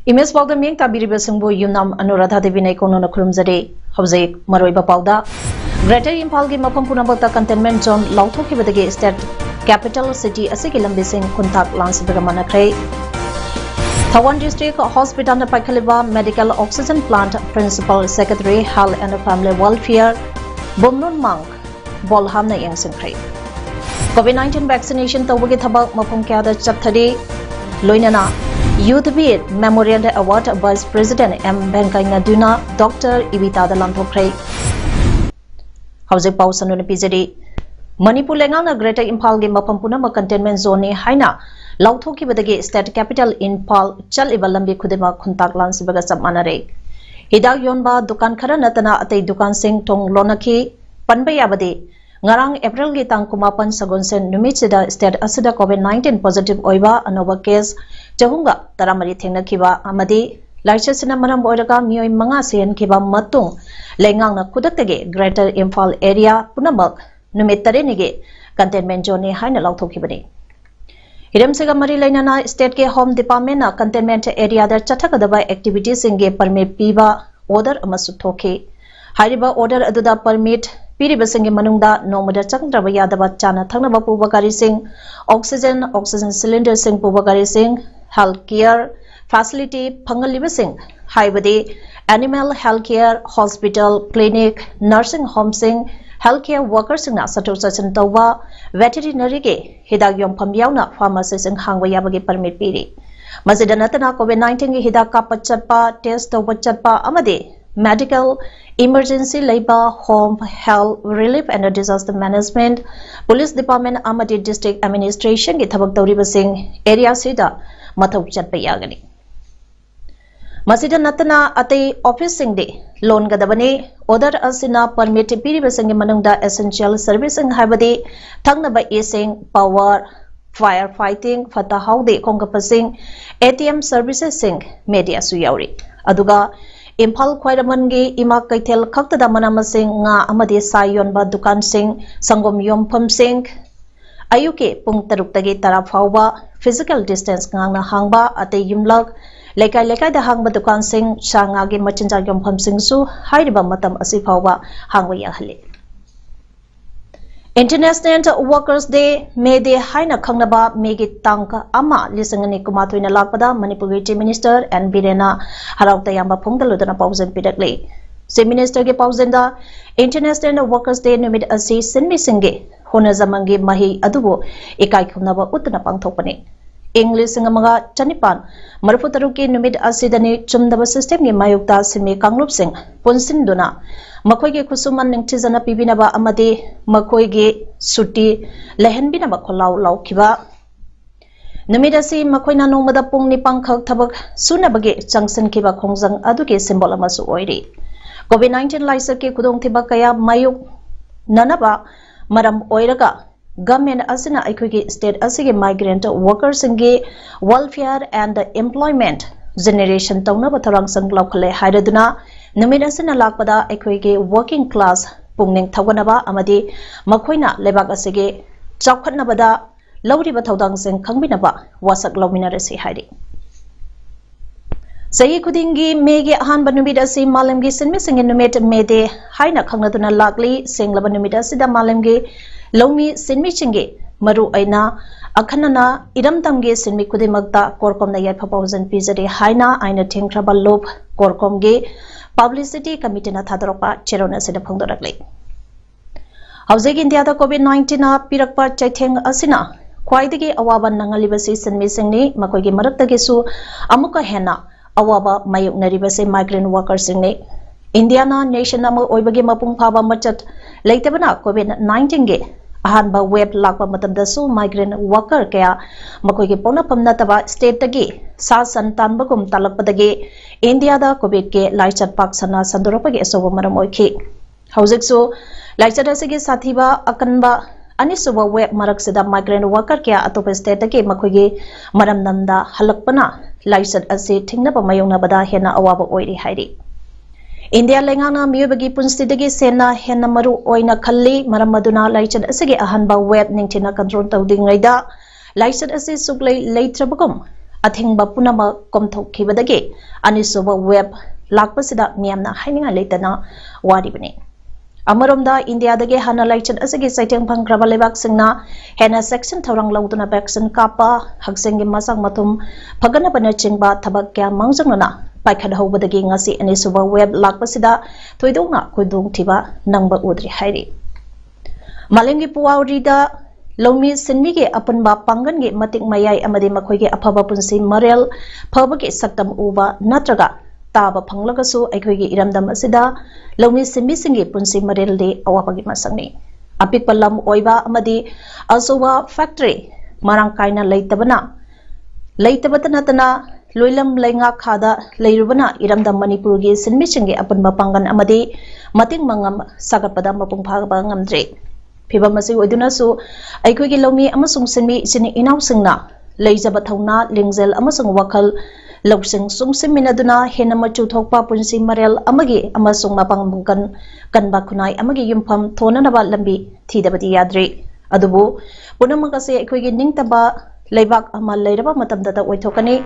Image Paodam Yang Tabiriba Singbu Yunam Anuradha Devi Naikono Kurumzade Hosek Maroiba Pauda Greater Impalgi Mapam Punabata Containment Zone Lautoki Badagi State Capital City Asikilam Bising Kuntak Lance Biramanakre Tawan District Hospital Pakaliba Medical Oxygen Plant Principal Secretary Health and Family Welfare Bumnun Monk Bolhamna Yang Sinkre COVID-19 vaccination Tawagi Tabak Mapum Kada Chaptadi Loinana Youth Beat Memorial Award Vice President M. Venkaiah Duna Dr. Ibita Dalamtokre Housing Pause and Pizadi Manipur Lengang Greater Impal Game Mapampuna Containment Zone Haina Lautoki Badagi State Capital Impal Chal Ibalambi Kudema Kuntak Lans Bagasam Manare Hidag Yonba Dukan Karanatana Ate Dukan Sing Tong Lonaki Panbayabadi Ngarang April Gitang Kumapan Sagonsen Numitsida State Asida COVID-19 positive Oiba Anova case Jahunga Taramari Thengna Kiba Amadi Laisasina Maram Boraga Mio Mangasian Kiba Matung Lengang Kudatege Greater Impal Area Punamak Numitarenige Containment Zone Haina Lautokibani Hidam Segamari Lainana State Ke Home Department Containment Area Dar Chatakadaba Activities in Ge Permit Piba Order Amasutoke Hariba Order Aduda Permit Piribasingi Manungda Nomada Chakdraba Yadaba Chana Tanaba Pubakari Singh Oxygen Cylinder Singh Pubakari Singh Healthcare Facility Pangaliba Singh Haibadi Animal Healthcare Hospital Clinic Nursing Home Singh Healthcare Workers Singh Sato Sachin Tawa Veterinary Ge Hidak Yom Pamyauna Pharmacy Singh Hangwa Yabagi Permit Piri Mazidanatana COVID-19 Hidak Kapachatpa Test Tawachatpa Amade Medical Emergency Labor Home Health Relief and Disaster Management Police Department Amadi District Administration Ki Thabak Tawriba Singh Area Sida Mathau Chatpa Yagani Masida Natana Ate Office Singh De Loan Gadabani Order Asina Permit Piriba Singh Manungda Essential Servicing Habadi Tangnaba Ising Power Firefighting Fatahaude Kongapasing ATM Services Singh Media Suyauri Aduga Impal Kwairamangi Ima Kaitel Kaktada Manamasing Nga Amadi Sayon Ba Dukan Singh Sangom Yompam Singh Ayuke Pung Taruktagi Tarafauba Physical Distance Nga Hangba Ate Yumlag Lekai the Hangba Dukan Singh Shangagi Machinja Yompam Singh Su Haidiba Matam Asifauba Hangwa Yahali International Workers Day May Day Haina Kangnaba Megi Tanka Ama Lisangani Kumatuina Lakpada Manipuri Chief Minister and Birena Harautayamba Pungaludana Pausen Pidakli. Chief Minister Ge Pausenda International Workers Day Numid Asi Sinmi Singe Honazamangi Mahi Adubo Ikai Kunaba Utana Pangtopani. English Singamaga Chanipan Marfutaruki Numid Asidani Chumdaba System Mayukta Simi Kanglup Singh Punsinduna Makoige Kusuman Ningtizana Pibinaba Amadi Makoige Suti Lehenbinaba Kolau Laukiba Numidasi Makoina Nomada Pung Nipang Tabak Sunabage Changsen Kiba Kongzang Aduke Symbol Amasu Oiri COVID-19 Laisaki Kudong Tibakaya Mayuk Nanaba Madam Oiraga Government Asina Ikugi State Asigi Migrant Workers Ingi Welfare and Employment Generation Tauna Batarang Sang Lokale Haidaduna Numidasina Lakpada Ikugi Working Class Pungning Tawanaba Amadi Makoina Lebak Asigi Chakatnabada Lodi Bataudang Sing Kangbinaba Wasak Lominarasi Haidi Sayi Kudingi Megi Han Banumidasi Malemgi Sinmissing in Numit Mede Haina Kangaduna Lakli Sing Labanumidasida Malemgi Lomi Sinmi Chinge Maru Aina Akanana Idam Tamge Sinmi Kudimakta Korkom na Yat Papawzan Pizade Haina Aina Tinkrabal Lob Korkom Ge Publicity Committee na Thadaropa Cherona Sida Pangdorakli Hauzeg India da COVID-19 na Pirakpa Chaiteng Asina Kwaidigi Awaban Nangalibasi Sinmi Singni Makogi Maraktagi Amuka Hena Awaba Mayuk Naribasi Migrant Workers Singni Indiana Nation Nama Oibagi Mapung Paba Machat Leitabana COVID-19 Ge Ahanba web lakpa matamdasu migrant worker kaya makoigi pona pamnataba state tagi sa santan bagum talakpadagi India da COVID ke laichat pak sana sandoropagi asoba maram oikhi hauzik so laichat asigi sathiba akanba anisuba web maraksida migrant worker kaya atopa state tagi makoigi maram namda halakpana laichat asi thingnaba mayongna bada hena awaba oiri hairi India Lengana Mubagi Punstidagi Sena Hena Maru Oina Kali Maramaduna Laichat Asigi Ahanba Web Ningtina Control Tawding Raida Laichat Asi Suklay Late Trabagum अथिंगबा पुनमक कोमथोखिबदगी अनिसुबा web लाकपसिदा मियामना हाइनिंगा लेतना वारिबनी अमरोमदा इंडिया दगे हाना लाइचन असगे साइटेंग फंग्रबा लेबाक सिंगना हेना सेक्शन थौरंग लौदुना वैक्सीन कापा हक्सेंगी मसंग मथुम फगना बना चिंगबा थबक क्या मांगजंगना पाइखद हौबदगी ngasi अनिसुबा वेब लाकपसिदा थोइदोंना खुदुंग थिबा नंगबा उद्रि हाइरि मालेंगी पुवाउरीदा लौमी सिनमीगे अपनबा पांगनगे मतिक मयाई अमदे मखोइगे अफबा पुंसी मरेल फबगे सक्तम उबा नत्रगा ताबा फंगलगसु अखोइगे इरमदम असिदा लौमी सिनमी सिंगे पुंसी मरेल दे अवापगे मसंगनी अपिक पल्लम ओइबा अमदे असोवा फैक्टरी मारांग काइना लेइतबतना लोइलम लेंगा खादा लेरुबना इरमदम मणिपुरगे सिनमी सिंगे अपनबा पांगन अमदे मतिक मंगम सागतपदा मपुंग फागबा ngamdre फिबम असी ओइदुनासु अखोइगे लौमी अमसुंग सिनमी इसिनि इनाउसिंगना लेइजबा थौना लिंगजेल अमसुंग वखल लौसिंग सुंगसिमिनदुना हेना मचु थोकपा पुंसी मरेल अमगे अमसुंग मपांगमुगन कनबा खुनाई अमगे युमफम थोननबा लंबी थीदबदी याद्रे अदुबु पुनमगसे अखोइगे निंगतबा लेबाक अमा लेरबा मतमददा ओइथोकनी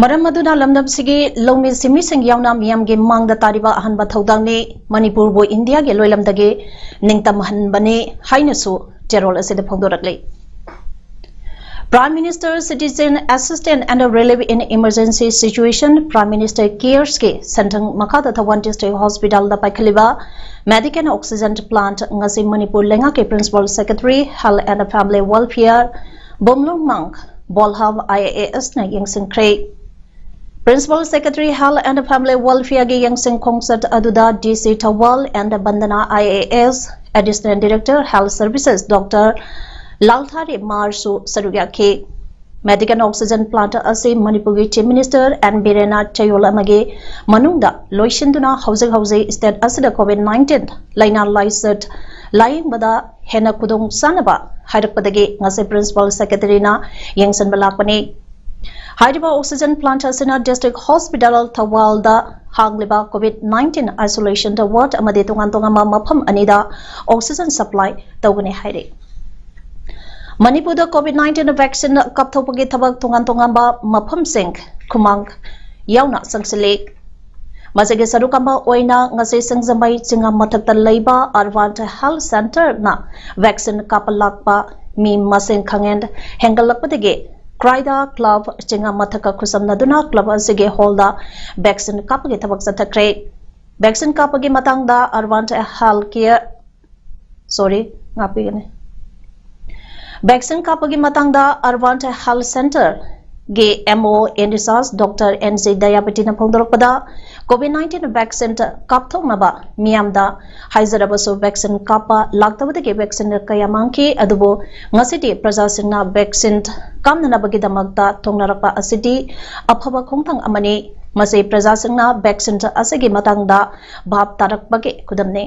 मरम अदुना लमदम सिगे लौमी सिमी सिंग यावना मियामगे मांगदा तारिबा अहनबा थौदांगने मणिपुर बो India gay लोइलमदगे निंगतम हनबने हाइनसु जेरोल असिदा फोंदोरकले Prime Minister Citizen Assistance and Relief in Emergency Situation Prime Minister Cares ke sentang makada Thawan District Hospital da paikhaliba medical oxygen plant ngasi Manipur lenga ke Principal Secretary Health and Family Welfare Bomlong Mang Bolham IAS na yengsing kre Principal Secretary Health and Family Welfare ge yengsing concert aduda DC Tawal and Bandana IAS Additional Director Health Services Dr. Lalthari Marsu Sarugake Medical Oxygen Plant Ase Manipuri Chief Minister and Birena Chayola Mage Manunda Loishinduna House State Asida COVID-19 Laina Lysert Lying Bada Hena Kudung Sanaba Haidapadage Nase Principal Secretary na Yangsan Balakpane Hyderabad Oxygen Plant Asina District Hospital Tawalda Hangliba COVID-19 Isolation Ward Amade Tungantongama Mapam Anida Oxygen Supply Tawgane Haide Manipur COVID-19 vaccine kapthopagi thabak tungan-tungamba mafam sing khumang yauna sangsile masage sarukamba oina ngase sangjambai chinga mathakta leiba Arvant Health Center na vaccine kapalakpa mi maseng khangen hengalakpadege Kraida Club chinga mathaka khusamnaduna club asige holda vaccine kapagi thabak sathakre vaccine kapagi matangda Arvant Health Care Vaccine kapagi matangda Arvant Health Center ge MO Endisas Dr. NZ Diabetes na phongdorokpada COVID-19 vaccine kapthoknaba miyamda haizarabaso vaccine kapa laktabadagi vaccine kaya mangki adubo ngasidi prajasingna vaccine kamnanabagi damakta thongnarapa asidi aphaba khongthang amani masai prajasingna vaccine asagi matangda bhab tarakbagi kudamne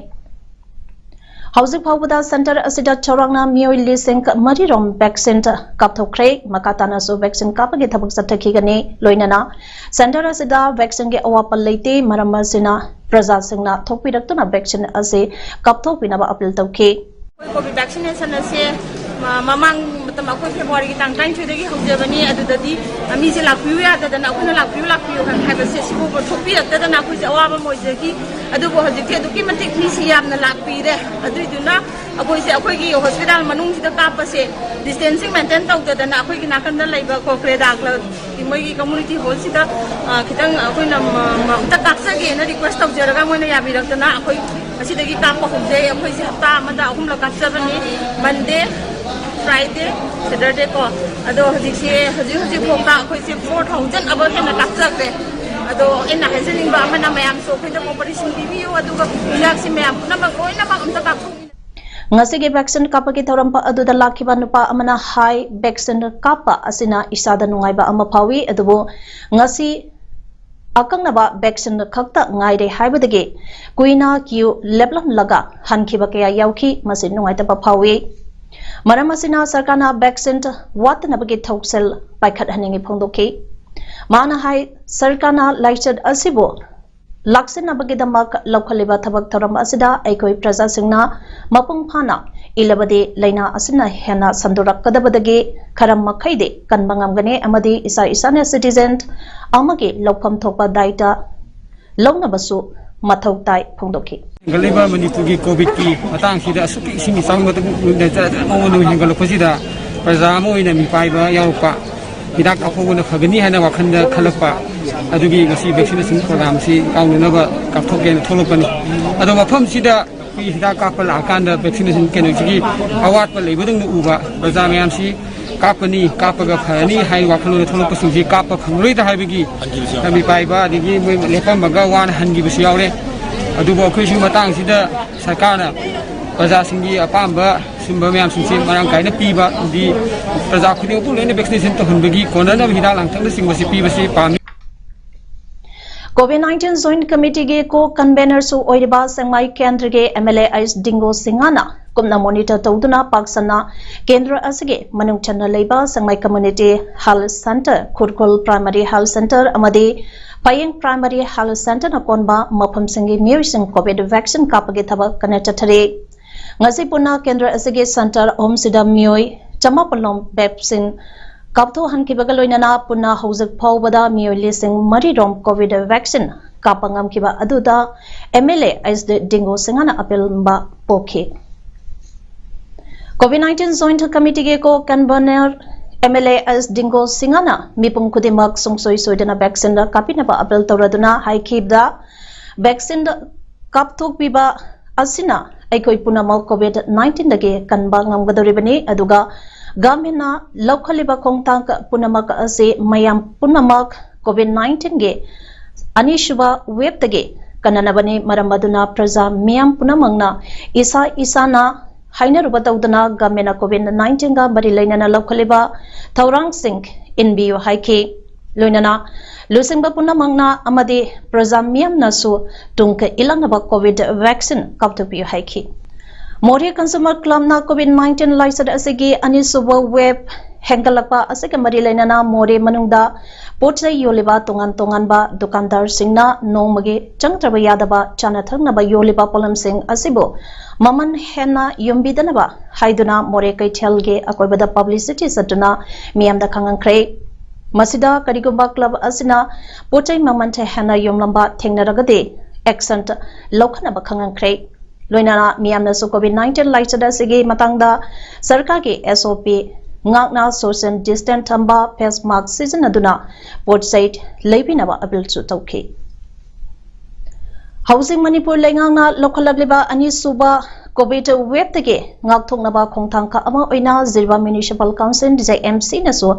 Housing Pawada Center Asida Chorangna Mio Lising Marirom vaccine kapthokre makatana so vaccine kapagi thabak sathakigani loinana Center Asida vaccine ge awapal leite maramasina praja singna thokpiraktuna vaccine ase kapthokpinaba appeal tawke COVID vaccination ase mamang matam akoi February gi tang 9 dagi hojabani adudadi ami je lakpiu ya dadana akuna lakpiu kan habase sibu bo thopi dadana akoi je awaba moijagi adu bo hojike duki matik ni siyamna lakpi re aduduna akoi se akoi gi hospital manung sida kapase distancing maintain tau dadana akoi gi nakanda laiba ko kreda kla moi gi community hall sida kitang akoi na ta taksa ge na request tau jaraga moi na yabi raktana akoi asidagi kappa hobje akoi se hafta amada ahum la kapsabani Monday Friday, Saturday ko. Ado hadi phongta khoi se 4000 abo hena kapchak re. Ado ina hasening ba mana mayam so khoi da operation review adu ga ilak si mayam na ba koi na ba amta ka ngasige vaccine kapagi thorampa aduda lakhiba nupa amana high vaccine kapa asina isada nungaiba ama phawi adubo ngasi akangnaba vaccine khakta ngaire haibadage kuina kiu leblam laga hankhiba kaya yauki masin nungaitaba phawi Maramasina Sarkana vaccine watnabagi thoksel paikhat haningi phongdoki mana hai Sarkana laichad asibo laksinabagi damak lokhaliba thabak thoram asida aikoi praja singna mapung phana ilabade laina asina hena sandorakkadabadagi kharam makhaide kanbangamgane amadi isa isana citizen amage lokam thokpa daita longnabasu mathau tai phongdoki galiba manipuri covid ki matang sida asuki isimi sangma ta mo no hingal khosida praja mo ina mi paiba yaupa hidak akhogona khagani hana wakhanda khalakpa adugi ngasi vaccination program si kaunaba kapthoken tholopani ado mafam sida hidak kapal akanda vaccination kenojigi awat pa leibudung uba praja mayam si kapani kapaga phani hai wakhalo tholop singji kapa phangroi da haibigi mi paiba digi lepam baga wan hangi bisu yaure adubo khoi matang sida sarkana praja singi apamba simba mayam singsi marang kaina piba di praja khuding pu lene vaccination to hunbagi konana hida langthang da singwasi pibasi pami COVID-19 Joint Committee ge ko convener su oiriba sangmai kendra ge MLA Ais Dingo Singana kumna monitor tawduna paksana kendra asige manung channa leiba sangmai community health center Kurkul primary health center amadi Payeng primary health center na konba mafam singi miyosing COVID vaccine kapage thaba connect thare ngasi puna kendra asige center om sida miyoi chamapalom vaccine kaptho hanki bagaloinana puna hojak phawbada miyoi lising marirom COVID vaccine kapangam kiba aduda MLA Ais Dingo Singana apel ba pokhe COVID-19 Joint Committee ge ko convener MLA Ais Dingo Singana mipung kudimak sungsoi soidana vaccine da kapinaba apel tawraduna haikibda vaccine kapthok biba asina aikoi punamal COVID-19 dage kanba ngamgadoribani aduga gamena lokhaliba khongtang punamak ase mayam punamak COVID-19 ge anishuba web dage kananabani maramaduna praja miyam punamangna isa na hainaruba tawdana gamena COVID-19 ga bari lainana lokhaliba thaurang sing inbiyo haike loinana lusingba punamangna amadi praja miyam nasu tungka ilanaba COVID vaccine kaptopiyo haike More Consumer Club na COVID-19 license asigi anisuba web hengalakpa asika marilainana more manungda pochai yoliba tongan ba dukandar singna nomage changtraba yadaba chana thangnaba yoliba polam sing asibo maman hena yumbidanaba haiduna more kaithelge akoibada publicity satuna miyamda khangangkhre masida karigumba club asina pochai maman the hena yumlamba thengnaragade accent lokhanaba khangangkhre loinana miyamna su COVID-19 laicada sigi matangda sarkar ki SOP ngakna social distance thamba face mask season aduna port site leibinaba appeal chu tawkhi housing Manipur lengangna lokhalagliba ani suba COVID web tege ngakthoknaba khongthangka ama oina Zirwa Municipal Council JMC nasu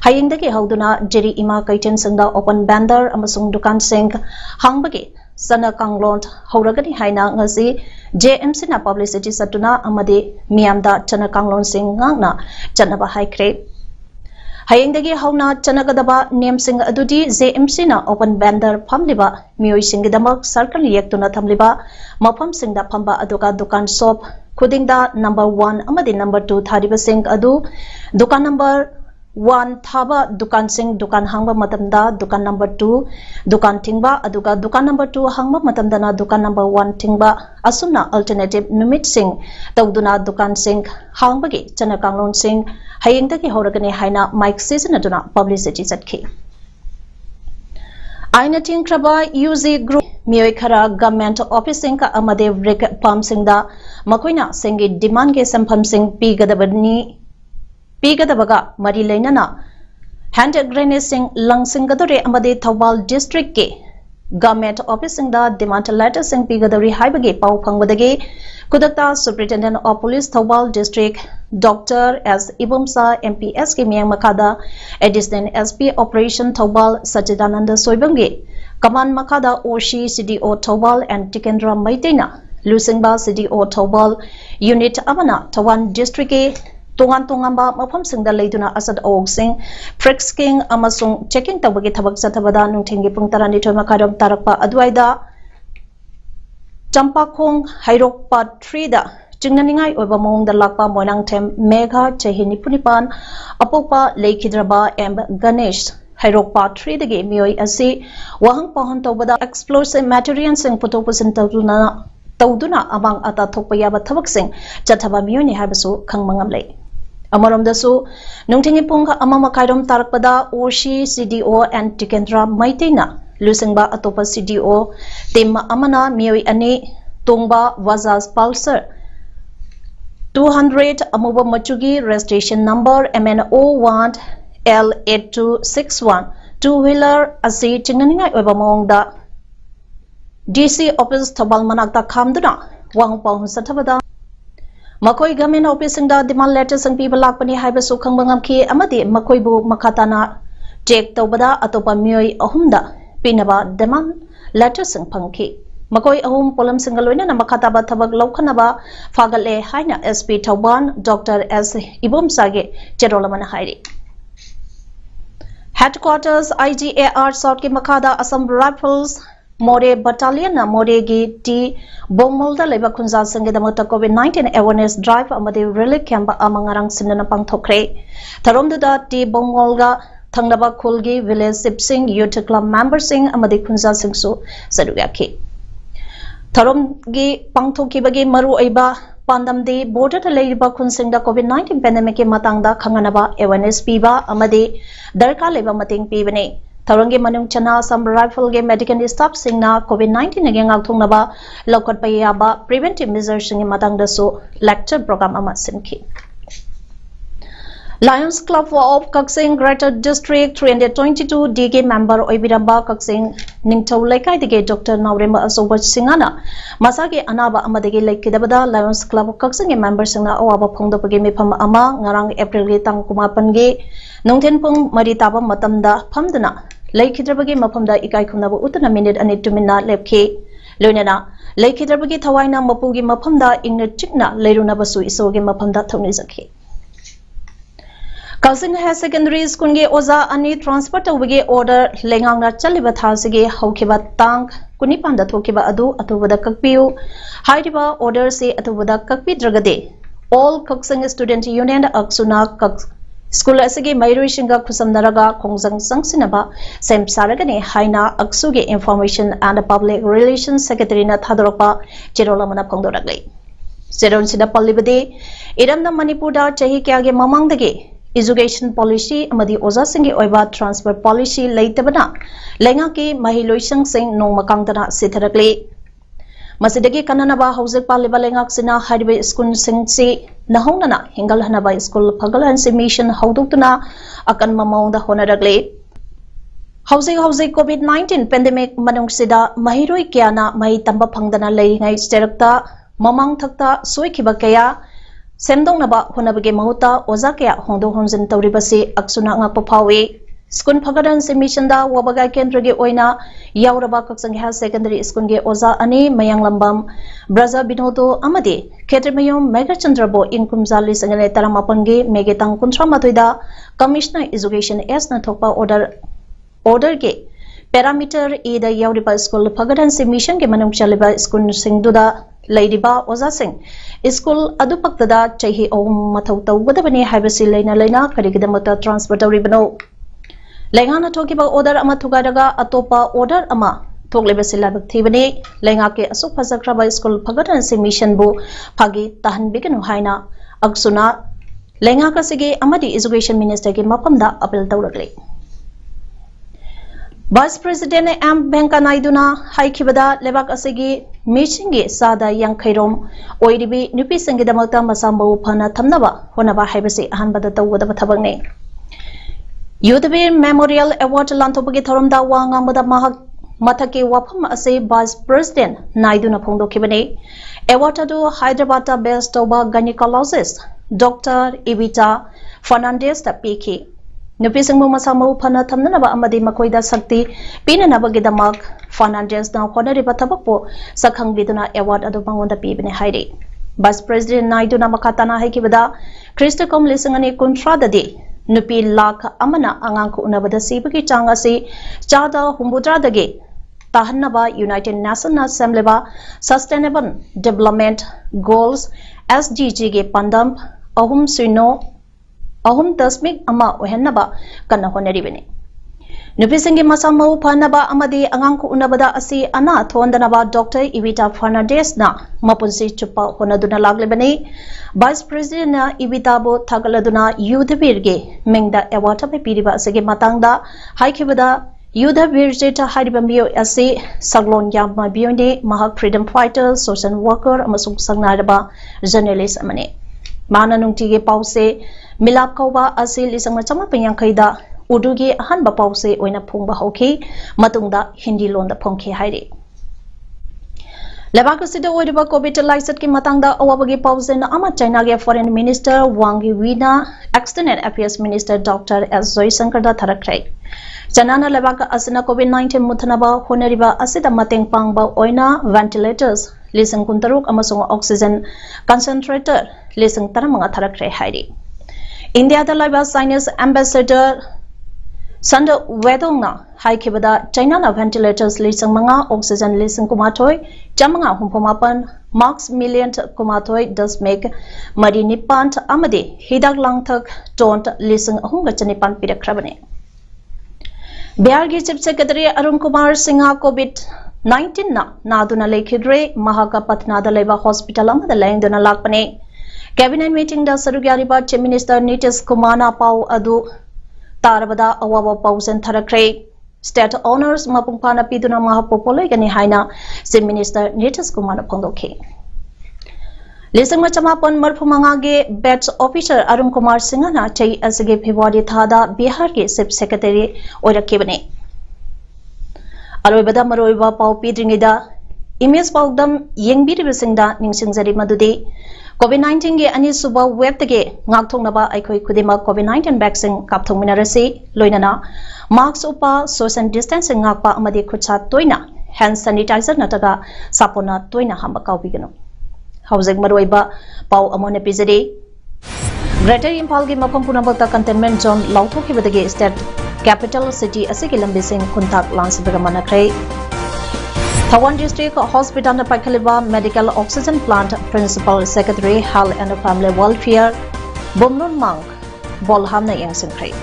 hayingdagi hauduna jeri ima kaiten sangda open bandar amasung dukan sing hangbagi sana kanglon hauragani haina ngasi JMC na publicity satuna amade miyamda chana kanglon sing ngangna chanaba haikre hayengdagi hauna chanagadaba name sing adudi JMC na open bandar phamliba miyoi singdamak circle yektuna thamliba mafam singda phamba aduga dukan shop khudingda number 1 amadi number 2 thariba sing adu dukan number 1 thaba dukan sing dukan hangba matamda dukan number 2 dukan tingba aduga dukan number 2 hangba matamdana dukan number 1 tingba asuna alternative numit sing tawduna dukan sing hangbagi chana kanglon sing hayengdagi horagani haina mic season aduna publicity chatki aina tingkraba UZ group miyoi khara government office sing ka amade brick pump sing da makoina singi demand ge sampham sing pigadabaga mari lainana hand grenade sing langsing gadore amade Thawbal district ke government office sing da demand letter sing pigadori haibage pau phangbadagi kudakta superintendent of police Thawbal district Dr. S. Ibumsa MPS ke miyang makada additional SP operation Thawbal Sachidananda Soibamge command makada Oshi CDO Thawbal and Tikendra Maitena Lusingba CDO Thawbal unit amana Tawan district ke tongan ba mafam singda leiduna asad og sing frisking amasung checking tawagi thabak chathabada nungthingi pung 12 makadam tarakpa adwaida champakhong hairokpa 3 da chingnaningai oba mongda lakpa moinang them megha chehini punipan apokpa leikhidraba M Ganesh hairokpa 3 dage miyoi asi wahang pahon tawbada explosive materials sing putopusin तौदुना अमांग अता थोकपा याबा थबकसिंग चथबा मियोनि हाबसु खंगमंगम लei अमरमदसु नुंथिंगि पुंग अमा मखाइरम तारकपदा ओशी CDO एंड टिकेंद्रा मैतेना लुसिंगबा अतोपा CDO टीम अमना मियोइ अनि तोंगबा वजाज पल्सर 200 अमुबा मचुगी registration number MN01 L8261 two-wheeler asi chinganingai oiba mawngda DC office thobal manakta khamduna wangpau sathabada makoi government office ingda demand letter sangpi balakpani haiba su khangbangam khi amadi makoi bu makhatana check tawbada atopa mioi ahumda pinaba demand letter sang phangki makoi ahum polam singaloina na makhataba thabak laukhanaba fagale haina SP Thauban Dr. S Ibomsage cherolamana hairi Headquarters IGAR South ke Makada Assam Rifles More Battalion na More gi T Bongmolda leba khunja sange damata COVID-19 awareness drive amade relief camp amangarang sinna pangthokre tharomda T Bongmolga thangnaba khulgi village Sipsing youth club member sing amade khunja singsu sadugaki tharomgi pangthokibagi maru aiba Paodam border leba khunsingda COVID-19 pandemic ke matangda khanganaba awareness piba amade darka leba mating pibane tharongi manung chana Assam Rifle ge medical staff singna COVID-19 age ngakthongnaba lokot payaba preventive measures singi matangda so lecture program ama sinki Lions Club of Kaksing Greater District 322 DG member Oibiramba Kaksing Ningthau Laikai dige Dr. Naurema Asoba Singana Masage Anaba Amadege Laikidabada Lions Club of Kaksing member Singna Awaba Phongdopage Mifam Ama Ngarang April ge tang kumapan ge Nongthen Pung Maritaba Matamda Phamdana Laikidrabage Mapamda Ikai Khunaba Utana minute ani tumina lepke Loinana Laikidrabage Thawaina Mapugi Mapamda Ingna Chikna Leirunabasu Isoge Mapamda Thonizaki Kaksing High Secondary School ge oza ani transfer tawbage order lengangna chaliba thasige haukiba tang kunipanda thokiba adu atubada kakpiu haidiba order se atubada kakpi dragade all Kaksing student union aksuna school asige mairuishinga khusamnaraga khongjang sangsinaba sem saragane haina aksuge information and public relations secretary na thadoropa cherolamana phongdoraglei zeron sida pallibade iramna manipurda chahi kyage mamangdage Education policy amadi oza singi oiba transfer policy leitabana lenga ki mahiloisang sing nong makangdana sitharakli masidagi kananaba hauzik paliba lengak sina haribe school sing si nahongnana hingal hanaba school phagalan si mission hauduktuna akan mamawda honarakli hauzik COVID-19 pandemic manung sida mahiroi kyana mai tamba phangdana leiringai sterakta mamang thakta soikhiba kaya Semdong naba honabage mahuta oza kaya hongdo honjin tawribasi aksuna ngakpa phawi school phagadan mission da wabaga kendra ge oina yauraba Kaksing High Secondary School ge oza ani mayang lambam braza binodo amade khetrmayom mega chandrabo inkumjali sangale taramapang ge megetang kunthra mathoida commissioner education s na thokpa order ge parameter e da yauriba school phagadan mission ge manung chaliba school singduda Ladiba Oza Singh School Adupaktada Chahi Om Matauta Wadabani Habasi Lena Karigidamata Transfer Ribano Lengana Tokiba order Amatugadaga Atopa order Ama Toglebasila Tibani Lengake Asupazakra School Pagatan Mission Bu Pagi Tahan Biganu Haina Aksuna Lengaka Sige Amadi Education Minister Mapamda Apel Tauragli Vice President M. Venkaiah Naiduna haikibada lebak asigi meeting sada yang khairom oiribi nupi sangidamata masambu phana thamnaba honaba haibasi ahanbada tawada thabangne Youthwear Memorial Award lanthopagi thoramda wangamada mahak mathake wafam ase Vice President Naiduna phongdokibane award adu Hyderabad based toba gynecologist Dr. Evita Fernandez ta piki Nupi sangmu masamu phana thamnaba amadi makoida sakti pinanaba gidamak Fernandez na honariba thabakpo sakhang biduna award adu bangonda pibine hairi Vice President Naidu na makatana haikibada Christocom lisangani kuntra dadi nupi lakh amana angang ko unabada sibagi changa si chada humbudra dage tahannaba United Nations Assembly ba Sustainable Development Goals SDG ge pandam ahum tasmik ama ohenaba kana honaribene Nupisingi masa mau panaba amadi angang ku unabada asi ana thondanaba Dr. Evita Fernandez na mapunsi chupa honaduna laglebani Vice President na Evita bo thagaladuna Yudhabirge mengda award pe piriba asige matangda haikibada Yudhabir jeta hariba miyo asi saglon yamma biyonde mahak freedom fighter social worker amasung sangnaraba journalist amane mana nungtige pause milap kauba asi lisang machama penyangkaida Udugi ahan ba pause oina phungba hoki matungda Hindi londa phongkhe haire Lebak sida oiba COVID laisat ki matangda awabagi pause na ama China ge foreign minister Wang Yi na external affairs minister Dr. S Jaishankar da tharakrai Chanana lebak asina COVID-19 muthanaba honariba asida mateng pangba oina ventilators lisang kuntaruk amasung oxygen concentrator lisang taramanga tharakrai haire India da laiba Chinese ambassador Sanda wedongna haikibada China na ventilators lisang mga oxygen lisang kumatoy jamanga humpumapan max million kumatoy does make marinipant amade hidak langthak don't lisang ahunga chanipan pirakrabane Bihargi Chief Secretary Arun Kumar Singha COVID-19 na naduna lekhidre mahaka patnada leba hospital amada lainduna lakpane cabinet meeting da sarugyariba Chief Minister Nitish Kumar na pau adu Tarabada awaba pausen tharakre state honors mapungpana piduna mahapopoloi gani haina Chief Minister Nitish Kumar na phongdokhe Lisang machamapon marphumanga ge batch officer Arun Kumar Singha na chai asige February thada Bihar ge Chief Secretary oirakebane Aloibada maroiba pau pidringida image paudam yengbiribisingda ningsingjari madudi COVID-19 ge ani suba web tage ngakthongnaba aikhoi khudima COVID-19 vaccine kapthongminarasi loinana mask upa social distancing ngakpa amadi khucha toina hand sanitizer nataga sapona toina hamba kaubigano haujek maroiba pau amone pizade Greater Impal ge mafam punabakta containment zone lauthokibadagi state capital city asigi lambising kuntak lansibega manakrai Tawan District Hospital na Pakhaliba Medical Oxygen Plant Principal Secretary Health and Family Welfare Bomnon Mang Bolham na yang singkray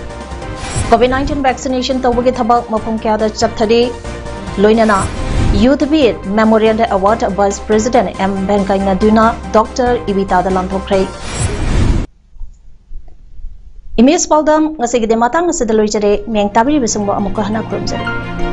COVID-19 vaccination tawagi thabak mafum kyada chapthari loinana Youth Beat Memorial Award Vice President M Venkaiah Duna Dr. Evita da Lamthokray Imis Paodam ngasigi de matang nasidaloy jare meng tabiri bisungbo amuka hana kurumjare